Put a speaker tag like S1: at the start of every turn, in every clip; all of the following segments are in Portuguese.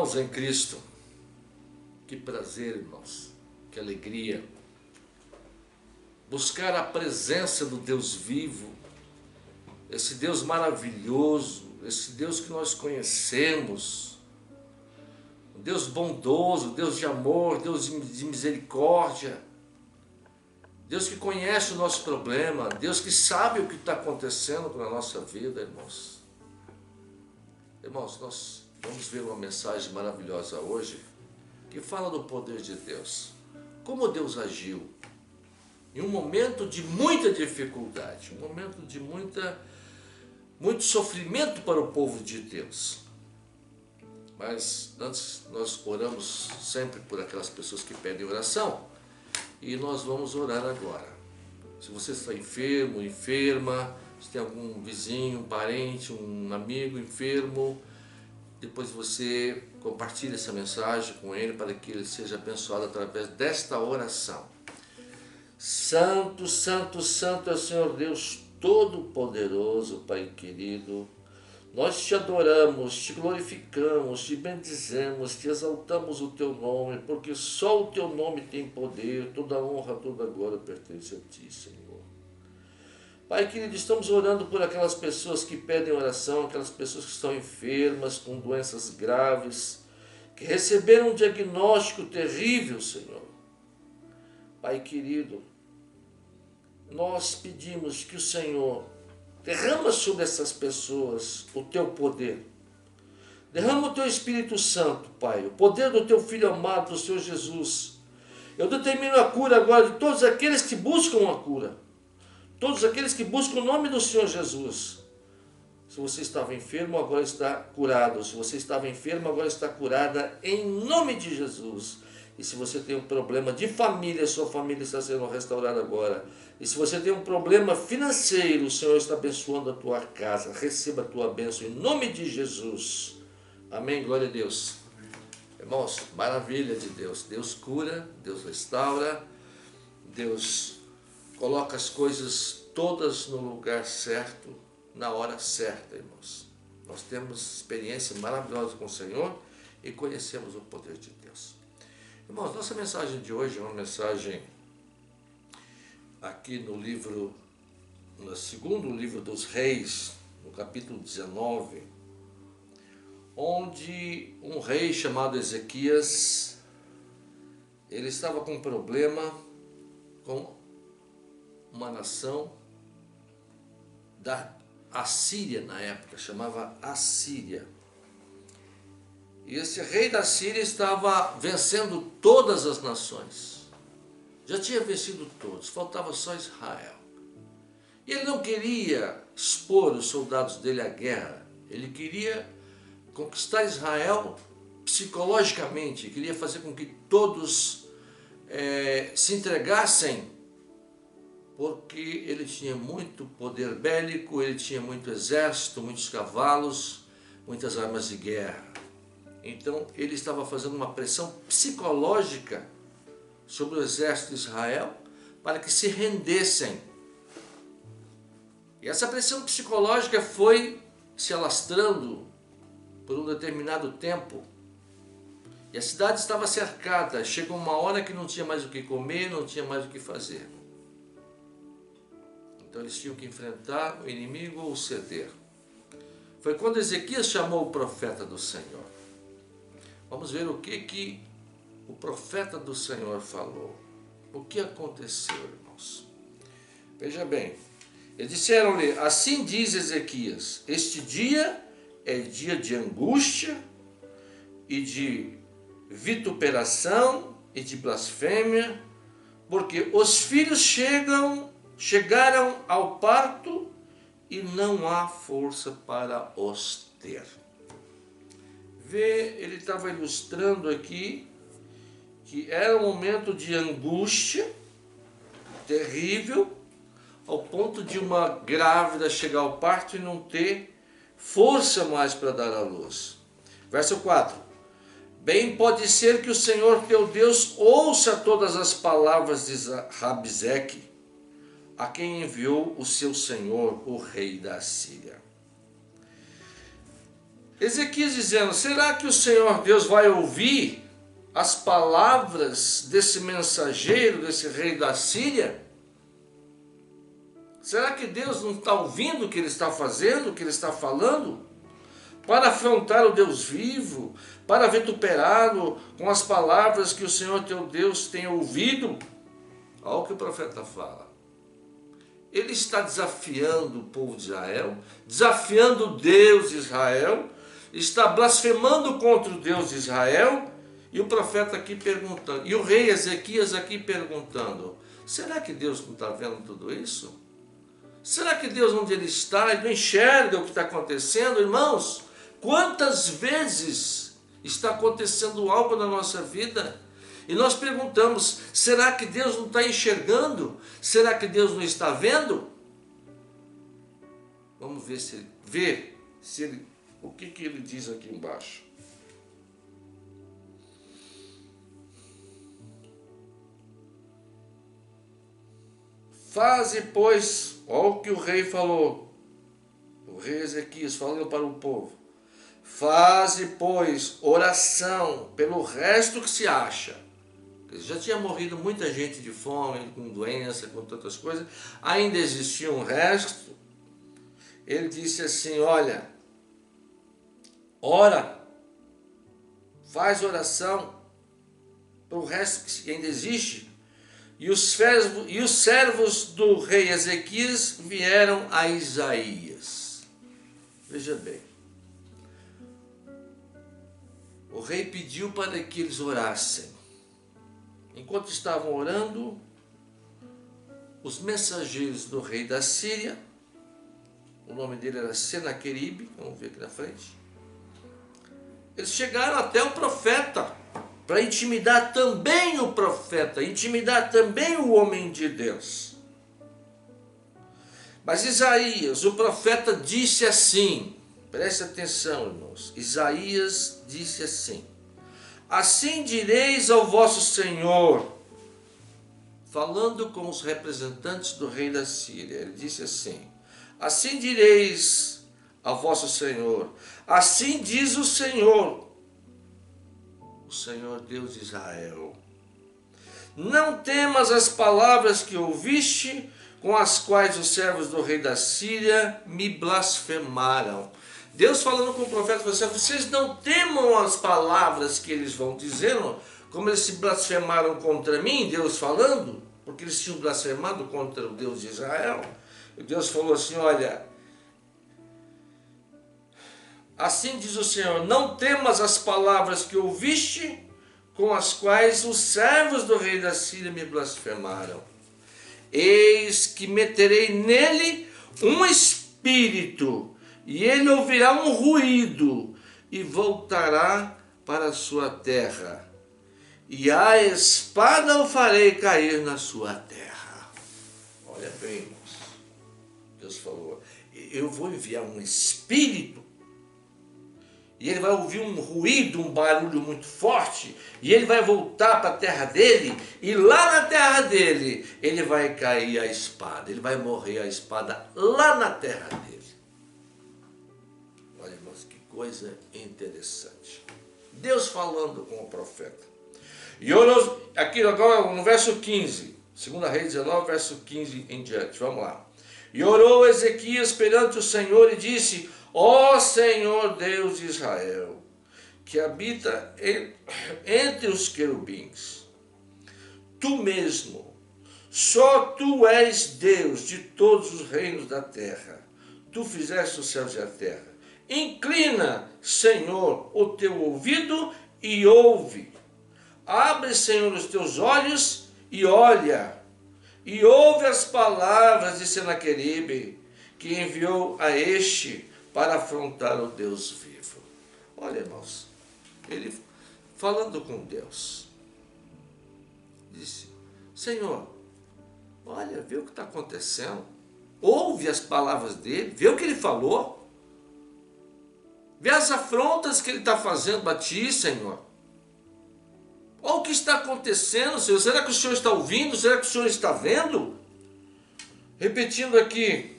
S1: Irmãos em Cristo, que prazer, irmãos, que alegria, buscar a presença do Deus vivo, esse Deus maravilhoso, esse Deus que nós conhecemos, um Deus bondoso, Deus de amor, Deus de misericórdia, Deus que conhece o nosso problema, Deus que sabe o que está acontecendo na nossa vida, irmãos. Irmãos, nós vamos ver uma mensagem maravilhosa hoje, que fala do poder de Deus. Como Deus agiu em um momento de muita dificuldade, um momento de muito sofrimento para o povo de Deus. Mas antes nós oramos sempre por aquelas pessoas que pedem oração, e nós vamos orar agora. Se você está enfermo, enferma, se tem algum vizinho, um parente, um amigo enfermo, depois você compartilha essa mensagem com ele para que ele seja abençoado através desta oração. Santo, santo, santo é o Senhor Deus Todo-Poderoso, Pai querido. Nós te adoramos, te glorificamos, te bendizemos, te exaltamos o teu nome, porque só o teu nome tem poder, toda honra, toda glória pertence a ti, Senhor. Pai querido, estamos orando por aquelas pessoas que pedem oração, aquelas pessoas que estão enfermas, com doenças graves, que receberam um diagnóstico terrível, Senhor. Pai querido, nós pedimos que o Senhor derrama sobre essas pessoas o teu poder. Derrama o teu Espírito Santo, Pai, o poder do teu Filho amado, do Senhor Jesus. Eu determino a cura agora de todos aqueles que buscam a cura. Todos aqueles que buscam o nome do Senhor Jesus. Se você estava enfermo, agora está curado. Se você estava enfermo, agora está curada em nome de Jesus. E se você tem um problema de família, sua família está sendo restaurada agora. E se você tem um problema financeiro, o Senhor está abençoando a tua casa. Receba a tua bênção em nome de Jesus. Amém, glória a Deus. Irmãos, maravilha de Deus. Deus cura, Deus restaura, Deus coloca as coisas todas no lugar certo, na hora certa, irmãos. Nós temos experiência maravilhosa com o Senhor e conhecemos o poder de Deus. Irmãos, nossa mensagem de hoje é uma mensagem aqui no segundo livro dos Reis, no capítulo 19, onde um rei chamado Ezequias, ele estava com um problema com uma nação da Assíria na época, chamava Assíria. E esse rei da Síria estava vencendo todas as nações. Já tinha vencido todos, faltava só Israel. E ele não queria expor os soldados dele à guerra. Ele queria conquistar Israel psicologicamente, queria fazer com que todos se entregassem, porque ele tinha muito poder bélico, ele tinha muito exército, muitos cavalos, muitas armas de guerra. Então ele estava fazendo uma pressão psicológica sobre o exército de Israel para que se rendessem. E essa pressão psicológica foi se alastrando por um determinado tempo. E a cidade estava cercada, chegou uma hora que não tinha mais o que comer, não tinha mais o que fazer. Então eles tinham que enfrentar o inimigo ou ceder. Foi quando Ezequias chamou o profeta do Senhor. Vamos ver o que o profeta do Senhor falou. O que aconteceu, irmãos? Veja bem, eles disseram-lhe, assim diz Ezequias, este dia é dia de angústia e de vituperação e de blasfêmia, porque os filhos chegaram ao parto e não há força para os ter. Ele estava ilustrando aqui que era um momento de angústia terrível, ao ponto de uma grávida chegar ao parto e não ter força mais para dar à luz. Verso 4. Bem pode ser que o Senhor teu Deus ouça todas as palavras de Rabizeque, a quem enviou o seu senhor, o rei da Síria. Ezequias dizendo: será que o Senhor Deus vai ouvir as palavras desse mensageiro, desse rei da Síria? Será que Deus não está ouvindo o que ele está fazendo, o que ele está falando? Para afrontar o Deus vivo, para vituperá-lo com as palavras que o Senhor teu Deus tem ouvido? Olha o que o profeta fala. Ele está desafiando o povo de Israel, desafiando o Deus de Israel, está blasfemando contra o Deus de Israel, e o profeta aqui perguntando, e o rei Ezequias aqui perguntando: será que Deus não está vendo tudo isso? Será que Deus onde ele está, ele não enxerga o que está acontecendo? Irmãos, quantas vezes está acontecendo algo na nossa vida e nós perguntamos: será que Deus não está enxergando? Será que Deus não está vendo? Vamos ver o que ele diz aqui embaixo. Faze, pois, olha o que o rei falou, o rei Ezequias falando para o povo: faze, pois, oração pelo resto que se acha. Já tinha morrido muita gente de fome, com doença, com tantas coisas, ainda existia um resto. Ele disse assim: olha, ora, faz oração pelo resto que ainda existe. E os servos do rei Ezequias vieram a Isaías. Veja bem, o rei pediu para que eles orassem. Enquanto estavam orando, os mensageiros do rei da Síria, o nome dele era Senaqueribe, vamos ver aqui na frente, eles chegaram até o profeta, para intimidar também o profeta, intimidar também o homem de Deus. Mas Isaías, o profeta, disse assim, preste atenção, irmãos, Isaías disse assim: assim direis ao vosso Senhor, falando com os representantes do rei da Síria, ele disse assim: assim direis ao vosso Senhor, assim diz o Senhor Deus de Israel: não temas as palavras que ouviste, com as quais os servos do rei da Síria me blasfemaram. Deus falando com o profeta, vocês não temam as palavras que eles vão dizendo, como eles se blasfemaram contra mim, Deus falando, porque eles tinham blasfemado contra o Deus de Israel. E Deus falou assim: olha, assim diz o Senhor, não temas as palavras que ouviste, com as quais os servos do rei da Síria me blasfemaram. Eis que meterei nele um espírito, e ele ouvirá um ruído, e voltará para a sua terra, e a espada o farei cair na sua terra. Olha bem, irmãos, Deus falou: eu vou enviar um espírito, e ele vai ouvir um ruído, um barulho muito forte, e ele vai voltar para a terra dele, e lá na terra dele, ele vai cair a espada, ele vai morrer a espada lá na terra dele. Olha, irmãos, que coisa interessante. Deus falando com o profeta. E orou, aqui agora no verso 15, 2 Reis 19, verso 15 em diante, vamos lá. E orou Ezequias perante o Senhor e disse: ó Senhor Deus de Israel, que habita entre os querubins, tu mesmo, só tu és Deus de todos os reinos da terra, tu fizeste os céus e a terra. Inclina, Senhor, o teu ouvido e ouve. Abre, Senhor, os teus olhos e olha, e ouve as palavras de Senaqueribe, que enviou a este para afrontar o Deus vivo. Olha, irmãos, ele falando com Deus, disse: Senhor, olha, vê o que está acontecendo, ouve as palavras dele, vê o que ele falou, vê as afrontas que ele está fazendo a ti, Senhor. Olha o que está acontecendo, Senhor. Será que o Senhor está ouvindo? Será que o Senhor está vendo? Repetindo aqui,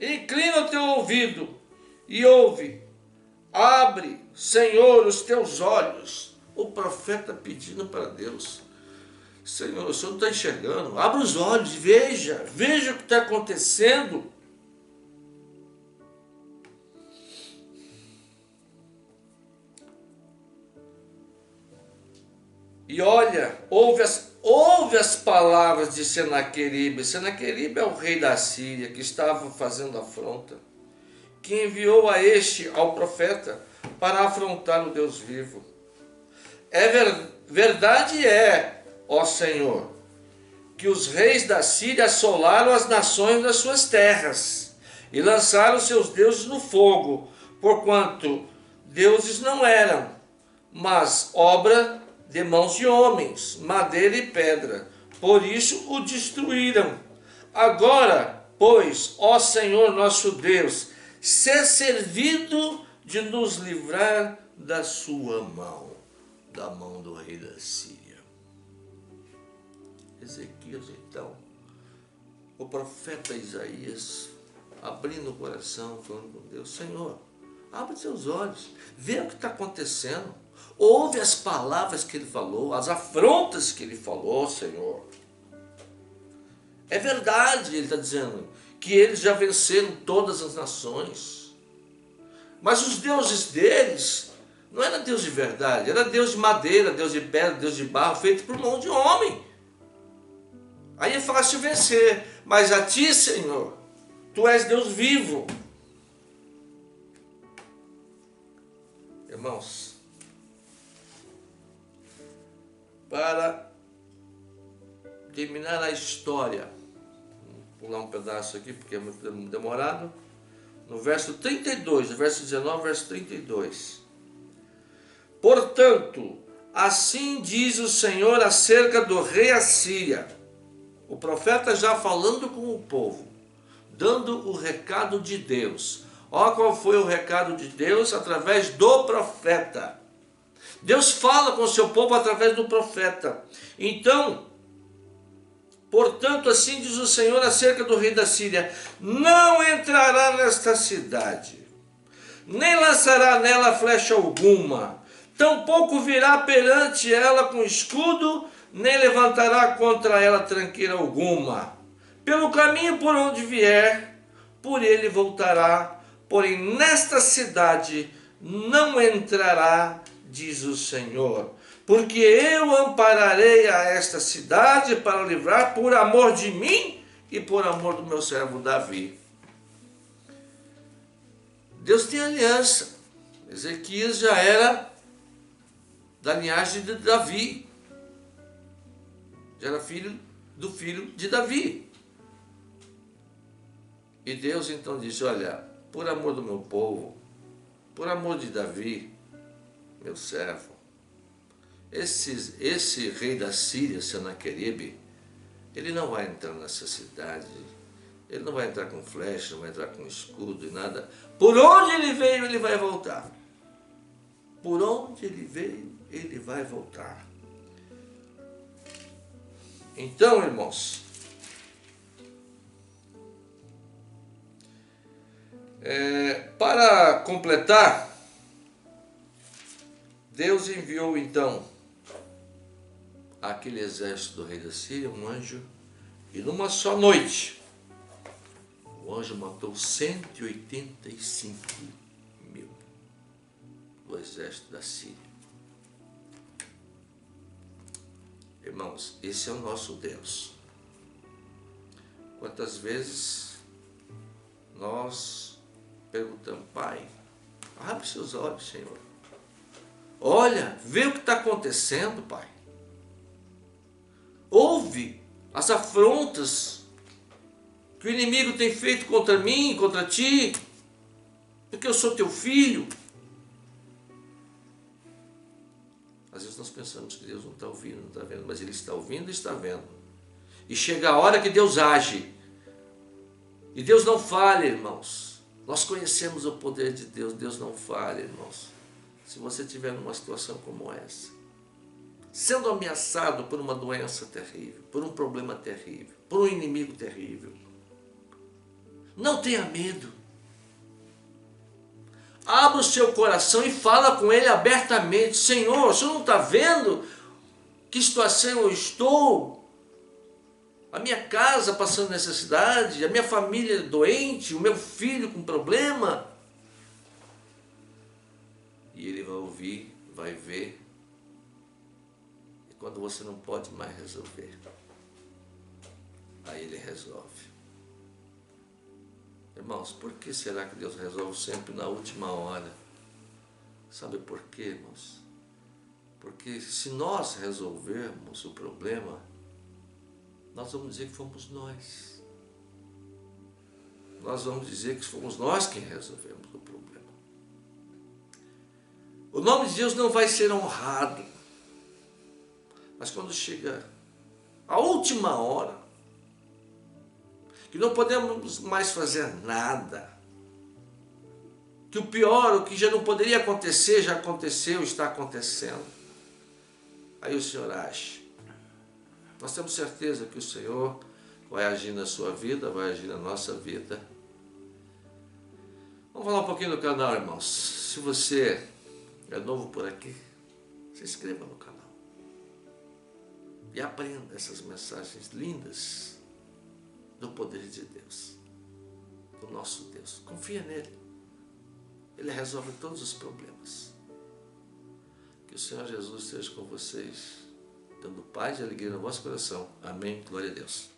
S1: Inclina o teu ouvido e ouve. Abre, Senhor, os teus olhos. O profeta pedindo para Deus: Senhor, o Senhor não está enxergando? Abre os olhos, veja o que está acontecendo. E olha, ouve as palavras de Senaqueribe. Senaqueribe é o rei da Síria que estava fazendo afronta, que enviou ao profeta para afrontar o Deus vivo. Verdade é, ó Senhor, que os reis da Síria assolaram as nações das suas terras e lançaram seus deuses no fogo, porquanto deuses não eram, mas obra de mãos de homens, madeira e pedra. Por isso o destruíram. Agora, pois, ó Senhor nosso Deus, ser servido de nos livrar da sua mão, da mão do rei da Síria. Ezequias, então, o profeta Isaías, abrindo o coração, falando com Deus: Senhor, abre seus olhos, vê o que está acontecendo, ouve as palavras que ele falou, as afrontas que ele falou, Senhor. É verdade, ele está dizendo, que eles já venceram todas as nações, mas os deuses deles não era Deus de verdade, era Deus de madeira, Deus de pedra, Deus de barro, feito por mão de homem. Aí é fácil vencer, mas a ti, Senhor, tu és Deus vivo. Irmãos, para terminar a história, vou pular um pedaço aqui porque é muito demorado, no verso 32, no verso 19, verso 32. Portanto, assim diz o Senhor acerca do rei Assíria. O profeta já falando com o povo, dando o recado de Deus. Olha qual foi o recado de Deus através do profeta. Deus fala com o seu povo através do profeta. Então, portanto, assim diz o Senhor acerca do rei da Síria: não entrará nesta cidade, nem lançará nela flecha alguma, tampouco virá perante ela com escudo, nem levantará contra ela tranqueira alguma. Pelo caminho por onde vier, por ele voltará, porém nesta cidade não entrará, diz o Senhor, porque eu ampararei a esta cidade para livrar por amor de mim e por amor do meu servo Davi. Deus tem aliança. Ezequias já era da linhagem de Davi, já era filho de Davi. E Deus então disse: olha, por amor do meu povo, por amor de Davi, meu servo, esse rei da Síria, Senaqueribe, ele não vai entrar nessa cidade, ele não vai entrar com flecha, não vai entrar com escudo e nada. Por onde ele veio, ele vai voltar. Por onde ele veio, ele vai voltar. Então, irmãos, para completar, Deus enviou então àquele exército do rei da Síria um anjo, e numa só noite o anjo matou 185 mil do exército da Síria. Irmãos, esse é o nosso Deus. Quantas vezes nós perguntamos: Pai, abre seus olhos, Senhor. Olha, vê o que está acontecendo, Pai. Ouve as afrontas que o inimigo tem feito contra mim, contra ti, porque eu sou teu filho. Às vezes nós pensamos que Deus não está ouvindo, não está vendo, mas Ele está ouvindo e está vendo. E chega a hora que Deus age. E Deus não falha, irmãos. Nós conhecemos o poder de Deus. Deus não falha, irmãos. Se você estiver numa situação como essa, sendo ameaçado por uma doença terrível, por um problema terrível, por um inimigo terrível, Não tenha medo. Abra o seu coração e fala com Ele abertamente. Senhor, o Senhor não está vendo que situação eu estou? A minha casa passando necessidade, a minha família doente, o meu filho com problema. E Ele vai ouvir, vai ver. E quando você não pode mais resolver, aí Ele resolve. Irmãos, por que será que Deus resolve sempre na última hora? Sabe por quê, irmãos? Porque se nós resolvermos o problema, nós vamos dizer que fomos nós. Nós vamos dizer que fomos nós quem resolvemos o problema. O nome de Deus não vai ser honrado. Mas quando chega a última hora, que não podemos mais fazer nada, que o pior, o que já não poderia acontecer, já aconteceu, está acontecendo, aí o Senhor age. Nós temos certeza que o Senhor vai agir na sua vida, vai agir na nossa vida. Vamos falar um pouquinho do canal, irmãos. Se você é novo por aqui, se inscreva no canal e aprenda essas mensagens lindas do poder de Deus, do nosso Deus. Confia nele. Ele resolve todos os problemas. Que o Senhor Jesus esteja com vocês, dando paz e alegria no vosso coração. Amém. Glória a Deus.